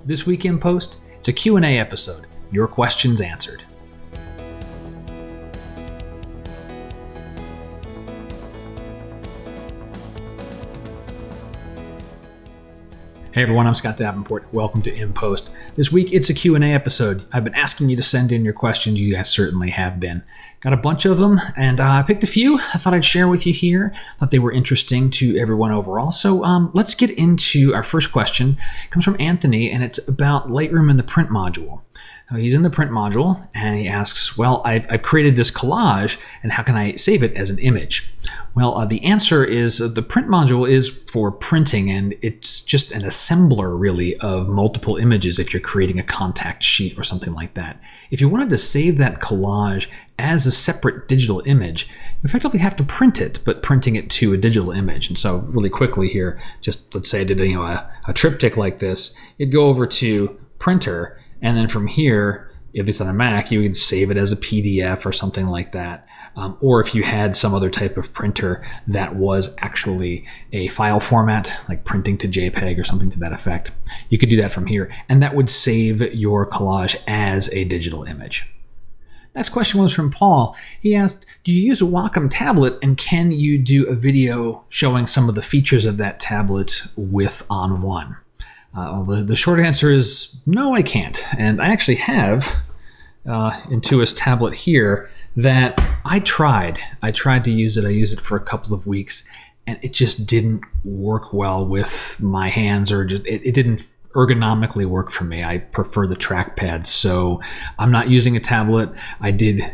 This week in Post, it's a Q&A episode. Your questions answered. Hey everyone, I'm Scott Davenport. Welcome to In Post. This week, it's a Q&A episode. I've been asking you to send in your questions. You guys certainly have been. Got a bunch of them, and I picked a few I thought I'd share with you here. Thought they were interesting to everyone overall. So let's get into our first question. It comes from Anthony, and it's about Lightroom and the print module. He's in the print module, and he asks, well, I've created this collage, and how can I save it as an image? Well, the answer is the print module is for printing, and it's just an assembler, really, of multiple images if you're creating a contact sheet or something like that. If you wanted to save that collage as a separate digital image, you effectively have to print it, but printing it to a digital image. And so really quickly here, just let's say I did a triptych like this, you'd go over to Printer, and then from here, at least on a Mac, you would save it as a PDF or something like that. Or if you had some other type of printer that was actually a file format, like printing to JPEG or something to that effect, you could do that from here. And that would save your collage as a digital image. Next question was from Paul. He asked, do you use a Wacom tablet, and can you do a video showing some of the features of that tablet with On1? The short answer is no, I can't. And I actually have Intuos tablet here that I tried to use it. I used it for a couple of weeks, and it just didn't work well with my hands, or just it didn't ergonomically work for me. I prefer the trackpad, so I'm not using a tablet. I did,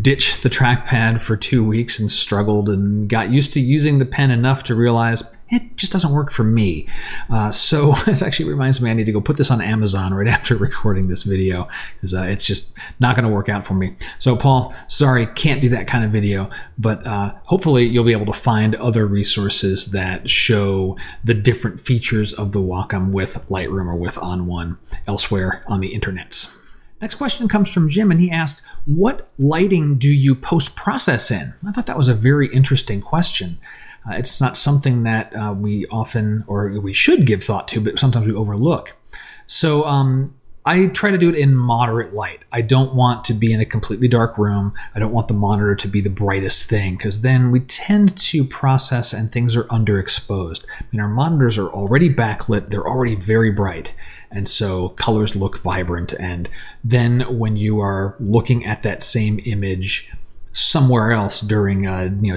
ditch the trackpad for 2 weeks and struggled and got used to using the pen enough to realize it just doesn't work for me. So it actually reminds me I need to go put this on Amazon right after recording this video, because it's just not going to work out for me. So Paul, sorry, can't do that kind of video, but hopefully you'll be able to find other resources that show the different features of the Wacom with Lightroom or with On1 elsewhere on the internets. Next question comes from Jim, and he asked, what lighting do you post-process in? I thought that was a very interesting question. It's not something that we often, or we should give thought to, but sometimes we overlook. So I try to do it in moderate light. I don't want to be in a completely dark room. I don't want the monitor to be the brightest thing, because then we tend to process and things are underexposed. I mean, our monitors are already backlit. They're already very bright. And so colors look vibrant. And then when you are looking at that same image somewhere else during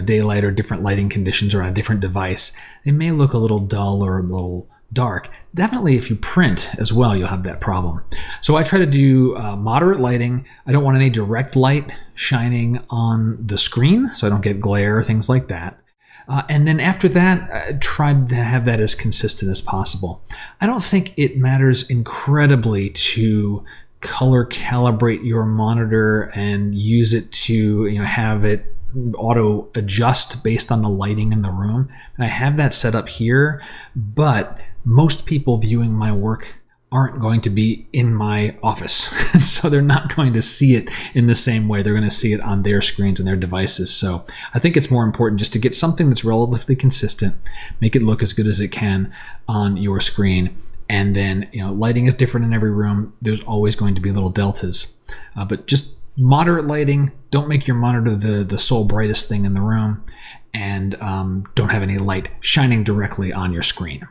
daylight or different lighting conditions or on a different device, it may look a little dull or a little dark. Definitely if you print as well, you'll have that problem. So I try to do moderate lighting. I don't want any direct light shining on the screen, so I don't get glare or things like that. And then after that, I tried to have that as consistent as possible. I don't think it matters incredibly to color calibrate your monitor and use it to have it auto adjust based on the lighting in the room. And I have that set up here, but most people viewing my work aren't going to be in my office. So they're not going to see it in the same way. They're going to see it on their screens and their devices. So I think it's more important just to get something that's relatively consistent, make it look as good as it can on your screen. And then, lighting is different in every room. There's always going to be little deltas. But just moderate lighting. Don't make your monitor the sole brightest thing in the room. And don't have any light shining directly on your screen.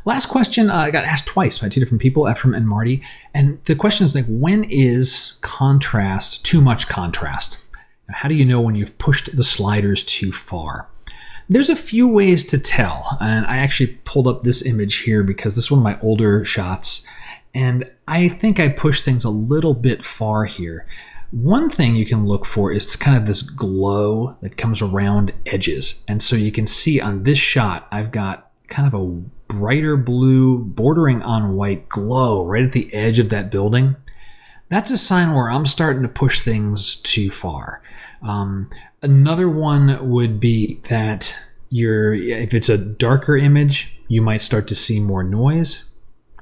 Last question, I got asked twice by two different people, Ephraim and Marty. And the question is when is contrast too much contrast? How do you know when you've pushed the sliders too far? There's a few ways to tell, and I actually pulled up this image here because this is one of my older shots, and I think I pushed things a little bit far here. One thing you can look for is kind of this glow that comes around edges, and so you can see on this shot, I've got kind of a brighter blue bordering on white glow right at the edge of that building. That's a sign where I'm starting to push things too far. Another one would be that if it's a darker image, you might start to see more noise.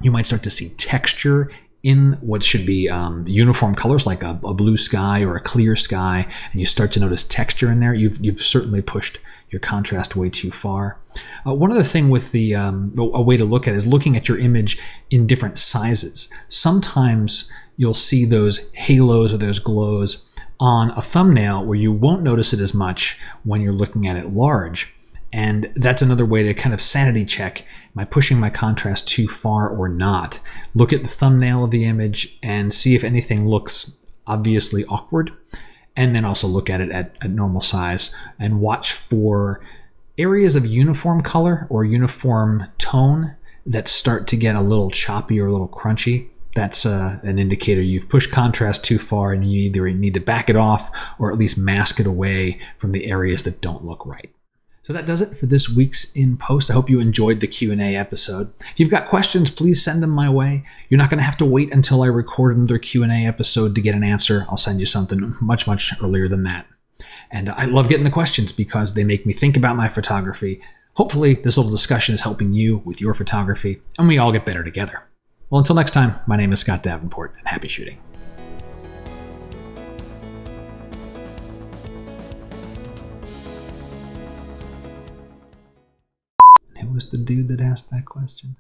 You might start to see texture in what should be uniform colors like a blue sky or a clear sky, and you start to notice texture in there, you've certainly pushed your contrast way too far. One other thing with a way to look at it is looking at your image in different sizes. Sometimes you'll see those halos or those glows on a thumbnail where you won't notice it as much when you're looking at it large. And that's another way to kind of sanity check, am I pushing my contrast too far or not? Look at the thumbnail of the image and see if anything looks obviously awkward. And then also look at it at normal size and watch for areas of uniform color or uniform tone that start to get a little choppy or a little crunchy. That's an indicator you've pushed contrast too far and you either need to back it off or at least mask it away from the areas that don't look right. So that does it for this week's In Post. I hope you enjoyed the Q&A episode. If you've got questions, please send them my way. You're not going to have to wait until I record another Q&A episode to get an answer. I'll send you something much, much earlier than that. And I love getting the questions because they make me think about my photography. Hopefully, this little discussion is helping you with your photography, and we all get better together. Well, until next time, my name is Scott Davenport, and happy shooting. Who was the dude that asked that question?